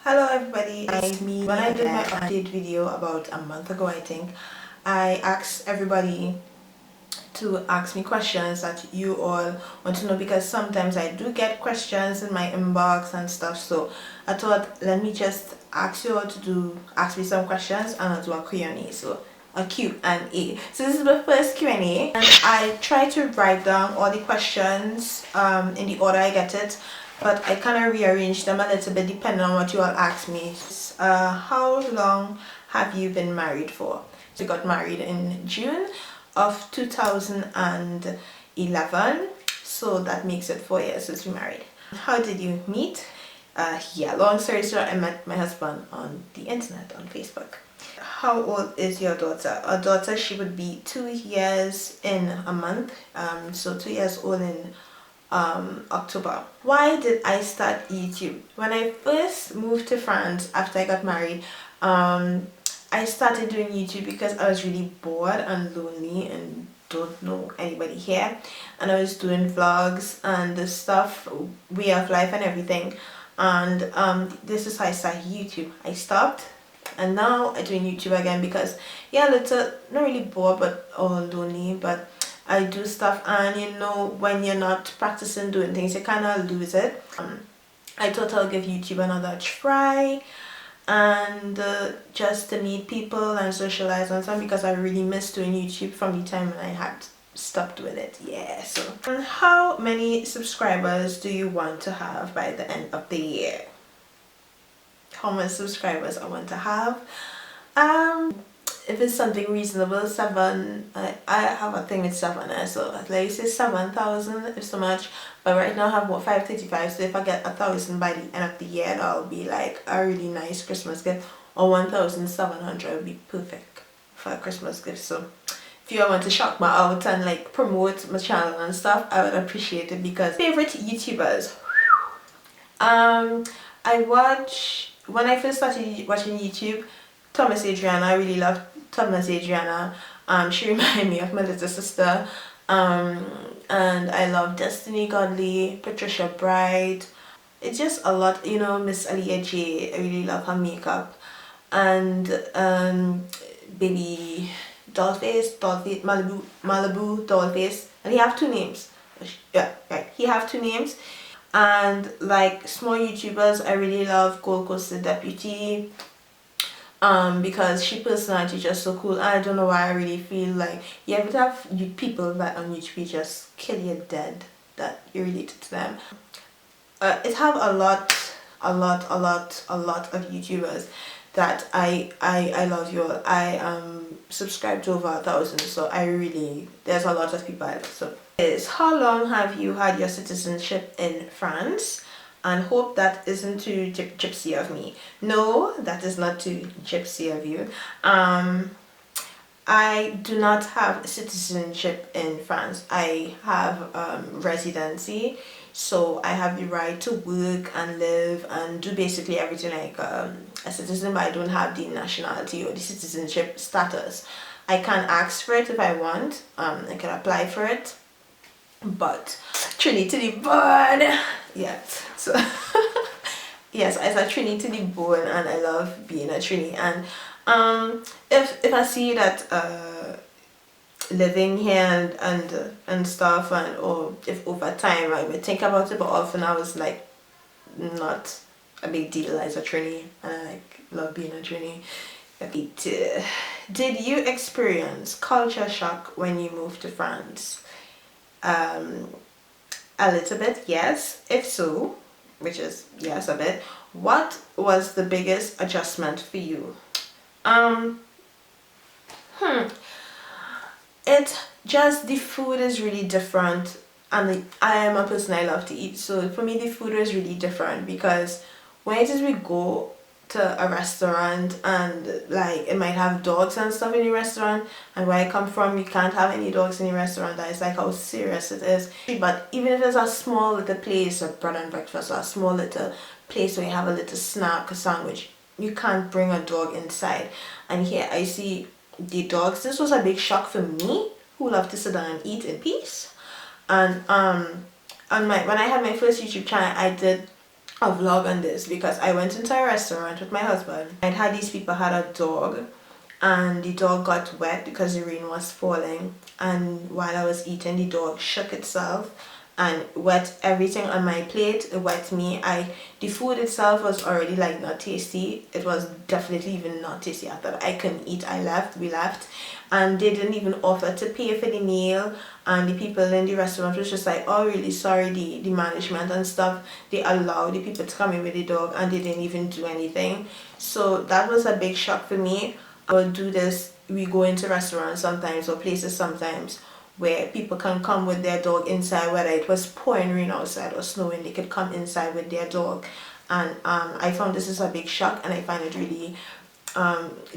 Hello everybody, it's me when I did my again. update video about a month ago, I think, I asked everybody to ask me questions that you all want to know, because sometimes I do get questions in my inbox and stuff. So I thought, let me just ask you all to ask me some questions and I'll do a Q&A. So a Q&A. So this is the first Q&A, and I try to write down all the questions in the order I get it, but I kind of rearrange them a little bit depending on what you all ask me. How long have you been married for? So we got married in June of 2011, so that makes it 4 years since we married. How did you meet? Yeah, long story short, I met my husband on the internet, on Facebook. How old is your daughter? Our daughter, she would be 2 years in a month, so 2 years old in October. Why did I start YouTube? When I first moved to France after I got married, I started doing YouTube because I was really bored and lonely and don't know anybody here, and I was doing vlogs and this stuff, way of life and everything, and this is how I started YouTube. I stopped and now I'm doing YouTube again because, yeah, little, not really bored but lonely, but I do stuff, and you know, when you're not practicing doing things, you kind of lose it. I thought I'll give YouTube another try, and just to meet people and socialize and stuff, because I really miss doing YouTube from the time when I had stopped doing it. Yeah, so. And how many subscribers do you want to have by the end of the year? How many subscribers I want to have? If it's something reasonable, 7, I have a thing with 7, so at least it's 7,000 if so much, but right now I have about 535, so if I get 1,000 by the end of the year, that'll be like a really nice Christmas gift, or 1,700 would be perfect for a Christmas gift. So if you want to shock me out and like promote my channel and stuff, I would appreciate it. Because favorite YouTubers, when I first started watching YouTube, Thomas Adriana. I really love Thomas Adriana. She reminded me of my little sister. And I love Destiny Godly, Patricia Bright. It's just a lot, you know, Miss Aliyah J. I really love her makeup. And baby Dollface, Malibu Dollface. And he have 2 names. Yeah, right. He have 2 names. And like small YouTubers, I really love Gold Coast the Deputy. Because she personality just so cool. I don't know why, I really feel like you ever have people that on YouTube just kill you dead, that you're related to them. It have a lot of YouTubers that I love you all. I subscribe to over 1,000, so I really, there's a lot of people I love. So how long have you had your citizenship in France? And hope that isn't too gypsy of me. No, that is not too gypsy of you. I do not have citizenship in France. I have residency, so I have the right to work and live and do basically everything like a citizen, but I don't have the nationality or the citizenship status. I can ask for it if I want. I can apply for it, but Trinity to the bone. Yeah, so yes, as a Trini to the bone, and I love being a Trini. And if I see that living here and stuff, and or if over time I would think about it, but often I was like not a big deal as a Trini, and I like love being a Trini. Did you experience culture shock when you moved to France? A little bit, yes. If so, which is yes, a bit. What was the biggest adjustment for you? It just, the food is really different, and I am a person, I love to eat, so for me the food is really different, because when it is we go to a restaurant and like it might have dogs and stuff in the restaurant, and where I come from you can't have any dogs in the restaurant. That is like how serious it is. But even if it's a small little place, a bread and breakfast, or a small little place where you have a little snack, a sandwich, you can't bring a dog inside. And here I see the dogs. This was a big shock for me, who love to sit down and eat in peace. And when I had my first YouTube channel, I did a vlog on this because I went into a restaurant with my husband. I'd had these people had a dog, and the dog got wet because the rain was falling, and while I was eating, the dog shook itself and wet everything on my plate. It wet me. The food itself was already like not tasty. It was definitely even not tasty after I couldn't eat. We left, and they didn't even offer to pay for the meal, and the people in the restaurant was just like, oh really sorry, the management and stuff, they allowed the people to come in with the dog and they didn't even do anything. So that was a big shock for me. I would do this, we go into restaurants sometimes or places sometimes where people can come with their dog inside, whether it was pouring rain outside or snowing, they could come inside with their dog. And I found this is a big shock, and I find it really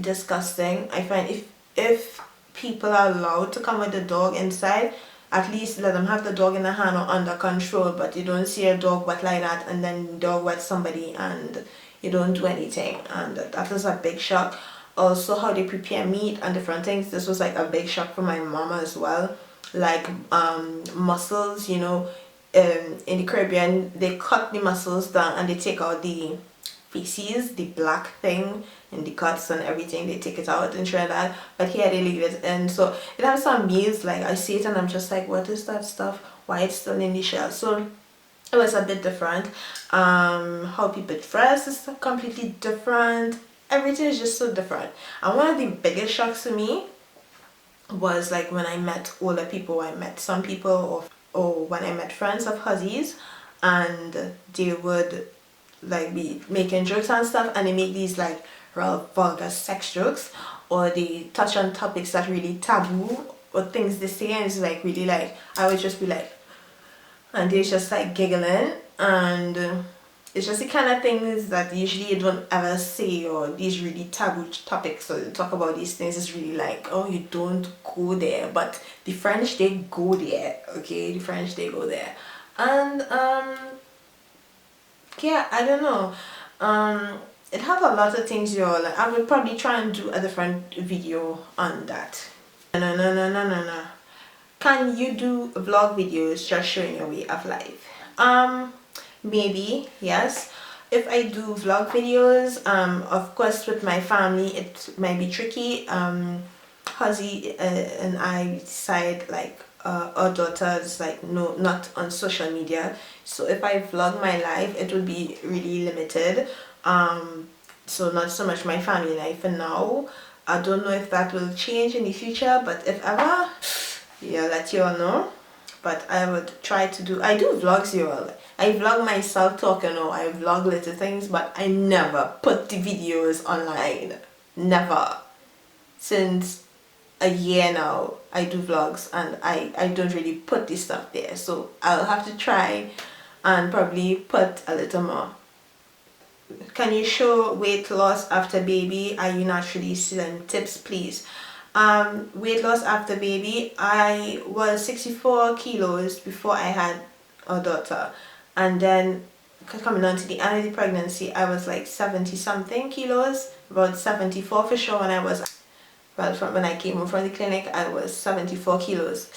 disgusting. I find if people are allowed to come with the dog inside, at least let them have the dog in the hand or under control, but you don't see a dog wet like that and then the dog wet somebody and you don't do anything, and that was a big shock. Also how they prepare meat and different things, this was like a big shock for my mama as well. Like mussels, you know, in the Caribbean they cut the mussels down and they take out the feces, the black thing in the cuts and everything, they take it out in Trinidad, but here they leave it in. So it has some meals, like I see it and I'm just like, what is that stuff, why it's still in the shell? So it was a bit different. How people dress is completely different. Everything is just so different. And one of the biggest shocks to me was like when I met older people. I met some people or when I met friends of Hussies, and they would like be making jokes and stuff, and they make these like real vulgar sex jokes, or they touch on topics that really taboo or things they say, and it's like really like I would just be like, and they're just like giggling, and it's just the kind of things that usually you don't ever say, or these really taboo topics. So to talk about these things is really like, oh, you don't go there, but the French, they go there. Okay, the French, they go there. And yeah, I don't know, it have a lot of things, y'all. Like, I would probably try and do a different video on that. No. Can you do vlog videos just showing your way of life? Maybe, yes. If I do vlog videos, of course with my family it might be tricky. Huzzy and I decide like our daughter's like no, not on social media, so if I vlog my life it would be really limited. So not so much my family life for now. I don't know if that will change in the future, but if ever, yeah, let you all know. But I would try to do, I do vlogs, you all. I vlog myself talking, or I vlog little things, but I never put the videos online. Never. Since a year now I do vlogs, and I don't really put this stuff there, so I'll have to try and probably put a little more. Can you show weight loss after baby? Are you naturally slim? Tips please. Weight loss after baby, I was 64 kilos before I had a daughter, and then coming on to the end of the pregnancy I was like 70 something kilos, about 74 for sure. When I was, well, from when I came home from the clinic I was 74 kilos.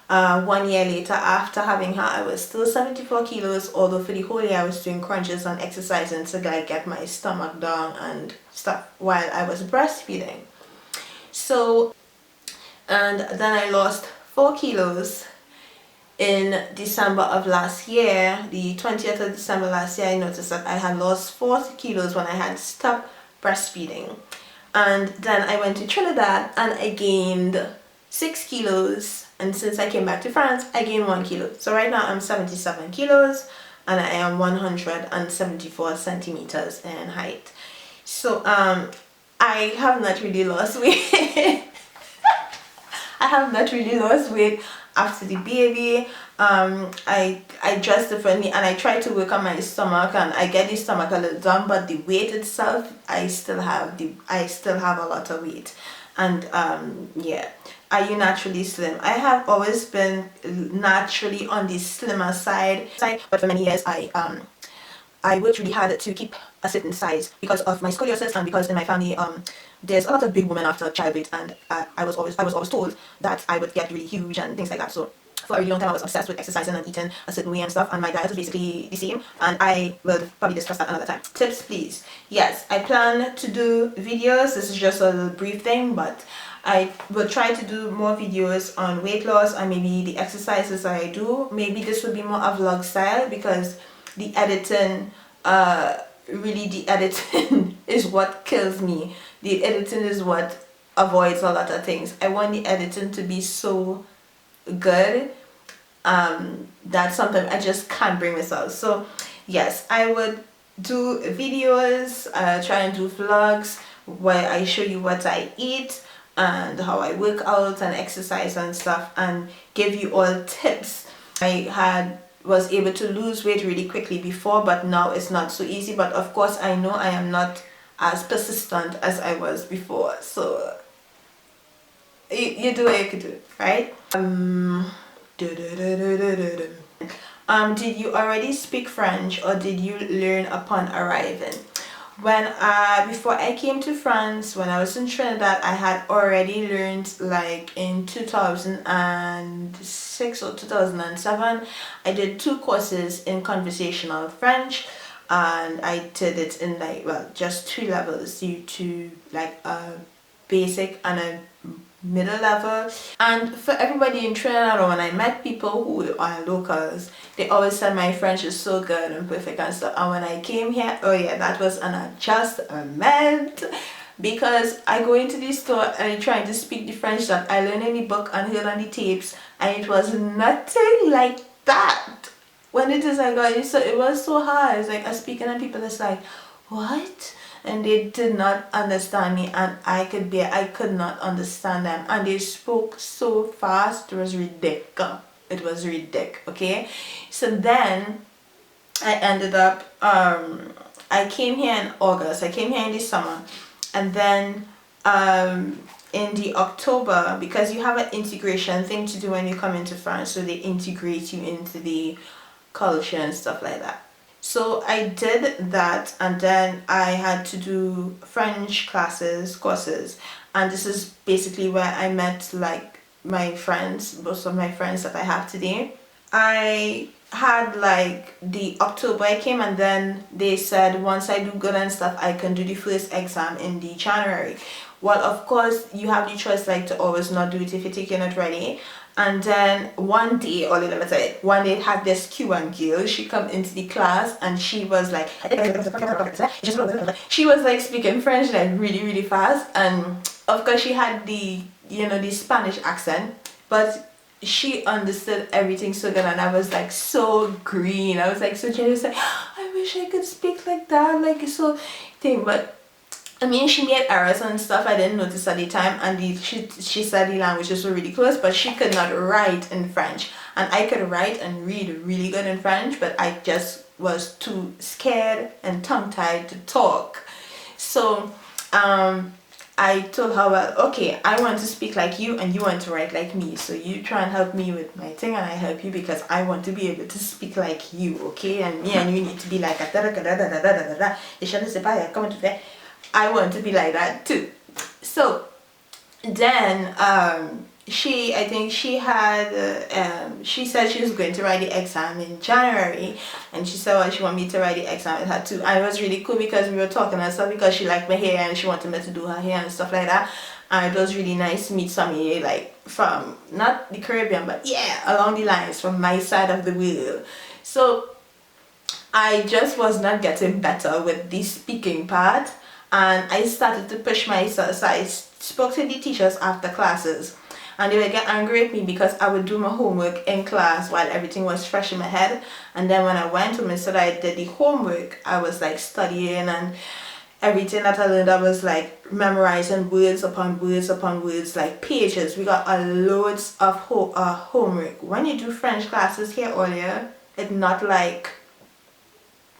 1 year later after having her I was still 74 kilos, although for the whole year I was doing crunches and exercising to like get my stomach down and stuff while I was breastfeeding. So, and then I lost 4 kilos in December of last year. The 20th of December last year I noticed that I had lost 40 kilos when I had stopped breastfeeding. And then I went to Trinidad and I gained 6 kilos, and since I came back to France I gained 1 kilo. So right now I'm 77 kilos and I am 174 centimeters in height. So I have not really lost weight. I have not really lost weight after the baby. I dress differently and I try to work on my stomach, and I get the stomach a little down, but the weight itself I still have a lot of weight. And yeah. Are you naturally slim? I have always been naturally on the slimmer side, but for many years I worked really hard to keep a certain size because of my scoliosis, and because in my family there's a lot of big women after childbirth, and I was always told that I would get really huge and things like that. So for a really long time I was obsessed with exercising and eating a certain way and stuff, and my diet is basically the same, and I will probably discuss that another time. Tips, please. Yes, I plan to do videos. This is just a little brief thing, but I will try to do more videos on weight loss and maybe the exercises that I do. Maybe this will be more a vlog style, because the editing, really the editing is what kills me. The editing is what avoids a lot of things. I want the editing to be so good that sometimes I just can't bring myself. So yes, I would do videos, try and do vlogs where I show you what I eat and how I work out and exercise and stuff, and give you all tips. I was able to lose weight really quickly before, but now it's not so easy. But of course I know I am not as persistent as I was before, so you do what you could do, right? Did you already speak French, or did you learn upon arriving? Before I came to France, when I was in Trinidad, I had already learned, like in 2006 or 2007. I did 2 courses in conversational French, and I did it in just 3 levels, due to like a basic and a middle level. And for everybody in Trinidad, or when I met people who are locals, they always said my French is so good and perfect and stuff. And when I came here, oh yeah, that was an adjustment, because I go into the store and I trying to speak the French that I learned in the book and heard on the tapes, and it was nothing like that. When it is like, it was so hard. It's like I'm speaking and people is like, what? And they did not understand me, and I could not understand them, and they spoke so fast. It was ridiculous. It was ridiculous. Okay, so then I ended up I came here in August. I came here in the summer, and then in the October, because you have an integration thing to do when you come into France, so they integrate you into the culture and stuff like that. So I did that, and then I had to do French courses, and this is basically where I met like my friends, most of my friends that I have today. I had like the October I came, and then they said once I do good and stuff, I can do the first exam in the January. Well, of course you have the choice like to always not do it if you're taking it ready. And then one day, or let me say it, one day it had this Cuban girl. She come into the class and she was like, she was like speaking French like really, really fast. And of course she had the, the Spanish accent, but she understood everything so good, and I was like so green. I was like so jealous, like I wish I could speak like that, like so thing. But I mean, she made errors and stuff I didn't notice at the time, and she said the languages were really close, but she could not write in French. And I could write and read really good in French, but I just was too scared and tongue-tied to talk. So I told her, well, okay, I want to speak like you and you want to write like me. So you try and help me with my thing, and I help you because I want to be able to speak like you, okay? And me and you need to be like a da-da-da-da-da-da-da-da. I want to be like that too. So then she said she was going to write the exam in January, and she said, well, she wanted me to write the exam with her too. I was really cool because we were talking and stuff, because she liked my hair and she wanted me to do her hair and stuff like that. And it was really nice to meet somebody like from not the Caribbean, but yeah, along the lines from my side of the world. So I just was not getting better with the speaking part, and I started to push myself. So I spoke to the teachers after classes, and they would get angry at me because I would do my homework in class while everything was fresh in my head. And then when I went home, instead I did the homework, I was like studying, and everything that I learned, I was like memorizing words upon words upon words, like pages. We got a loads of homework. When you do French classes here earlier, it's not like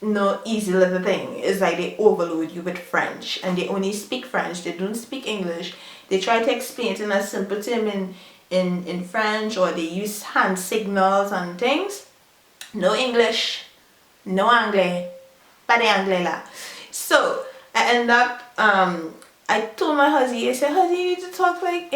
no easy little thing. It's like they overload you with French, and they only speak French, they don't speak English. They try to explain it in a simple term in French, or they use hand signals and things. No English, no Anglais, pas d'anglais là. So I end up I told my husband, I said, husband, you need to talk like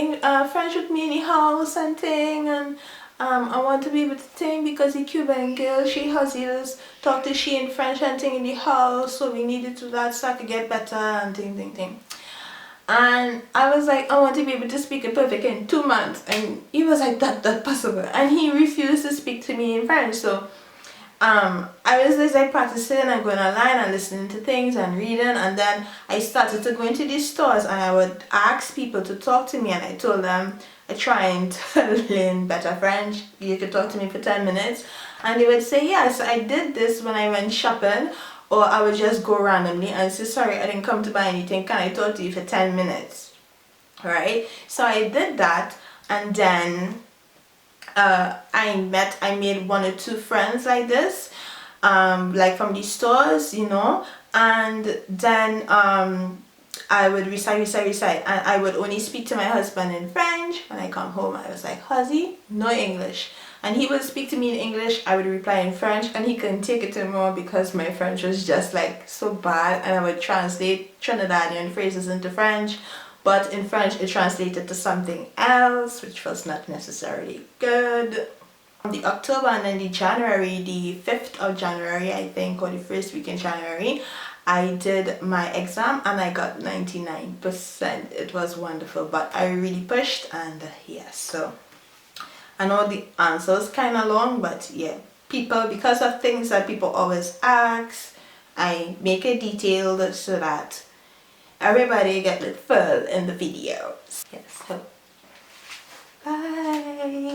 French with me in the house and thing, and I want to be able to think because the Cuban girl, she has used talk to she in French and thing in the house, so we needed to that so I could get better and thing. And I was like, I want to be able to speak it perfect in 2 months, and he was like, that possible, and he refused to speak to me in French. So I was just like practicing and going online and listening to things and reading, and then I started to go into these stores and I would ask people to talk to me, and I told them I'm trying to learn better French. You could talk to me for 10 minutes, and they would say yes. I did this when I went shopping, or I would just go randomly and say, sorry, I didn't come to buy anything, can I talk to you for 10 minutes? Right? So I did that, and then I made 1 or 2 friends like this, like from these stores, and then I would recite, and I would only speak to my husband in French. When I come home, I was like, Huzzy, no English. And he would speak to me in English, I would reply in French, and he couldn't take it anymore because my French was just like so bad, and I would translate Trinidadian phrases into French, but in French it translated to something else, which was not necessarily good. The October and then the January, the 5th of January, I think, or the first week in January, I did my exam and I got 99%. It was wonderful, but I really pushed, and yes, so I know the answer is kind of long, but yeah, because of things that people always ask, I make it detailed so that everybody get it full in the video. Yes, so bye.